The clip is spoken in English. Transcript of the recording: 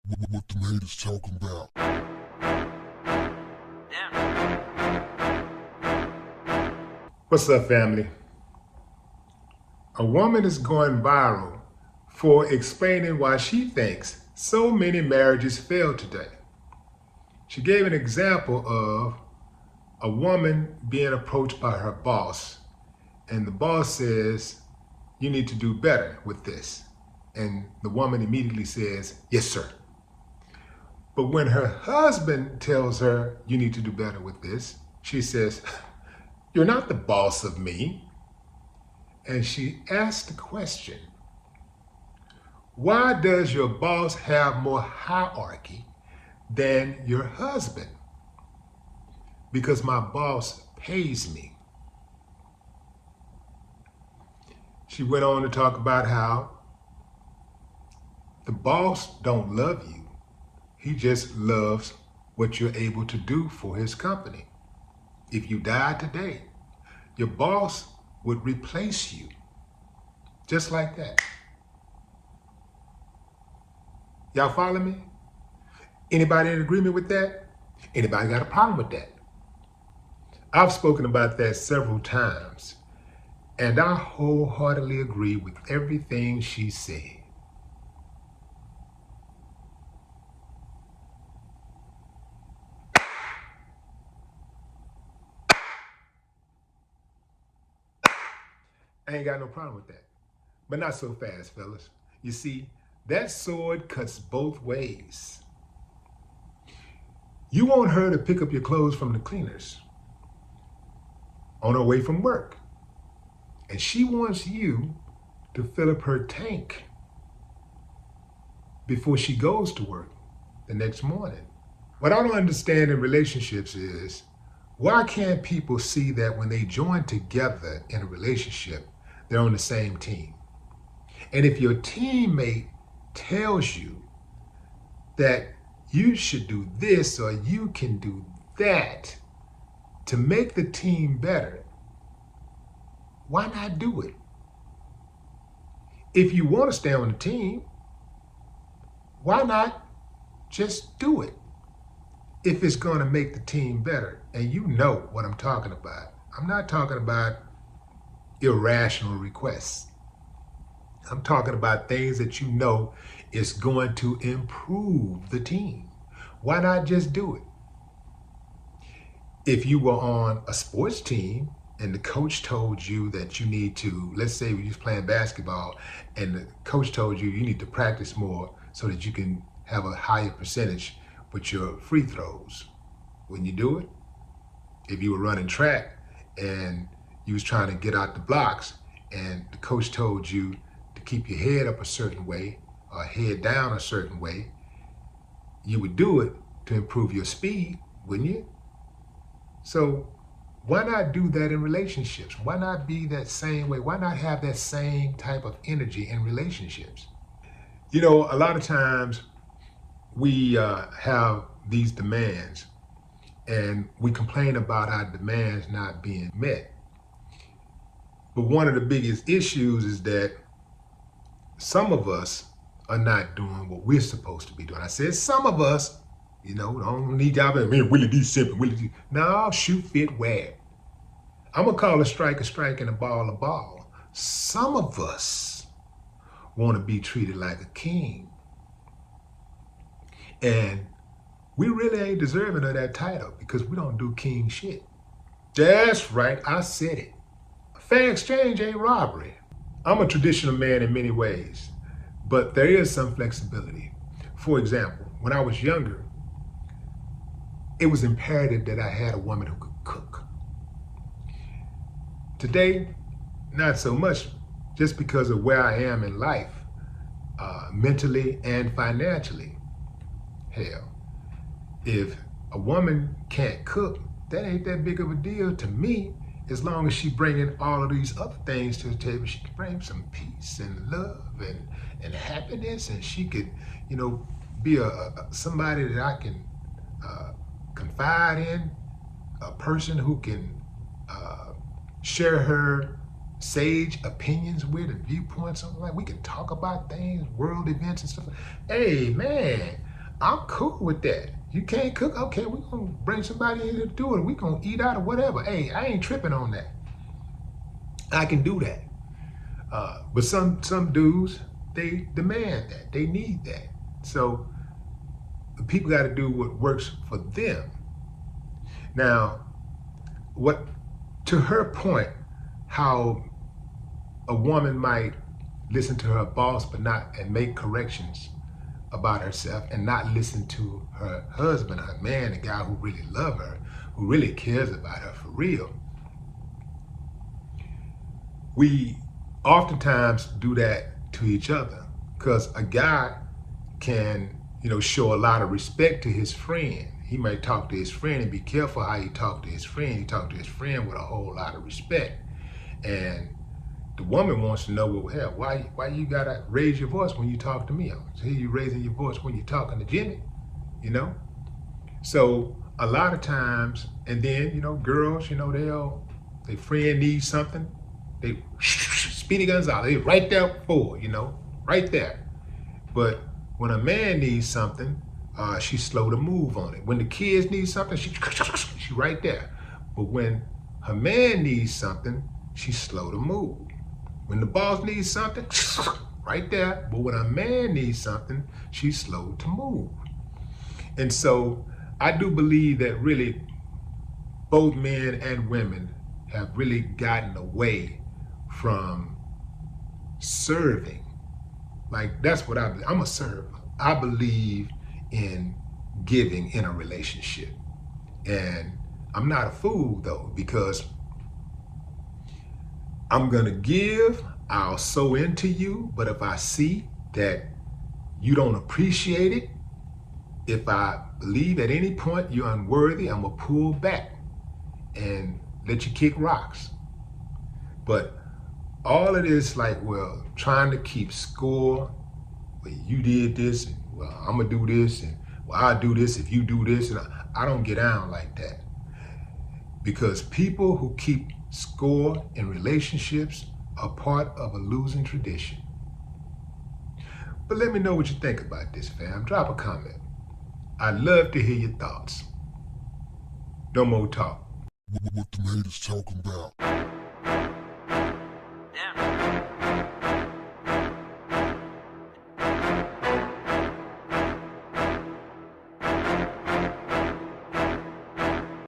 What the haters talking about? What's up, family? A woman is going viral for explaining why she thinks so many marriages fail today. She gave an example of a woman being approached by her boss, and the boss says, "You need to do better with this." And the woman immediately says, "Yes, sir." But when her husband tells her, "You need to do better with this," she says, "You're not the boss of me." And she asks the question, why does your boss have more hierarchy than your husband? Because my boss pays me. She went on to talk about how the boss don't love you. He just loves what you're able to do for his company. If you died today, your boss would replace you. Just like that. Y'all follow me? Anybody in agreement with that? Anybody got a problem with that? I've spoken about that several times, and I wholeheartedly agree with everything she said. I ain't got no problem with that. But not so fast, fellas. You see, that sword cuts both ways. You want her to pick up your clothes from the cleaners on her way from work. And she wants you to fill up her tank before she goes to work the next morning. What I don't understand in relationships is, why can't people see that when they join together in a relationship, they're on the same team? And if your teammate tells you that you should do this or you can do that to make the team better, why not do it? If you want to stay on the team, why not just do it? If it's going to make the team better, and you know what I'm talking about. I'm not talking about irrational requests. I'm talking about things that you know is going to improve the team. Why not just do it? If you were on a sports team and the coach told you that you need to, let's say we was playing basketball and the coach told you you need to practice more so that you can have a higher percentage with your free throws, wouldn't you do it? If you were running track and you was trying to get out the blocks and the coach told you to keep your head up a certain way or head down a certain way, you would do it to improve your speed, wouldn't you? So why not do that in relationships? Why not be that same way? Why not have that same type of energy in relationships? You know, a lot of times we have these demands and we complain about our demands not being met. But one of the biggest issues is that some of us are not doing what we're supposed to be doing. I said some of us, you know, don't need y'all to be Willie D simping, Willie D. No, shoot, fit, where. I'm gonna call a strike and a ball a ball. Some of us want to be treated like a king. And we really ain't deserving of that title because we don't do king shit. That's right, I said it. Fair exchange ain't robbery. I'm a traditional man in many ways, but there is some flexibility. For example, when I was younger, it was imperative that I had a woman who could cook. Today, not so much, just because of where I am in life, mentally and financially. Hell, if a woman can't cook, that ain't that big of a deal to me, as long as she bringing all of these other things to the table. She can bring some peace and love and happiness, and she could, you know, be somebody that I can confide in, a person who can share her sage opinions with and viewpoints. Something like we can talk about things, world events and stuff. Hey man, I'm cool with that. You can't cook? Okay, we're going to bring somebody in to do it. We're going to eat out or whatever. Hey, I ain't tripping on that. I can do that. But some dudes, they demand that. They need that. So people got to do what works for them. Now, what to her point, how a woman might listen to her boss but not and make corrections about herself and not listen to her husband, her man, the guy who really loves her, who really cares about her for real. We oftentimes do that to each other because a guy can, show a lot of respect to his friend. He might talk to his friend and be careful how he talk to his friend. He talk to his friend with a whole lot of respect. And the woman wants to know, well, hell, why you gotta raise your voice when you talk to me? I hear you raising your voice when you're talking to Jimmy, So a lot of times, and then, girls, their friend needs something, they Speedy Gonzalez, they right there for, right there. But when a man needs something, she's slow to move on it. When the kids need something, she right there. But when her man needs something, she's slow to move. When the boss needs something, right there. But when a man needs something, she's slow to move. And so I do believe that really both men and women have really gotten away from serving. Like, that's what I believe. I'm a server. I believe in giving in a relationship. And I'm not a fool, though, because I'm going to give, I'll sow into you, but if I see that you don't appreciate it, if I believe at any point you're unworthy, I'm going to pull back and let you kick rocks. But all of this, like, well, trying to keep score, well, you did this, and, well, I'm going to do this, and, well, I'll do this if you do this, and I don't get down like that. Because people who keep score in relationships are part of a losing tradition. But let me know what you think about this, fam. Drop a comment. I'd love to hear your thoughts. No more talk. What the haters talking about?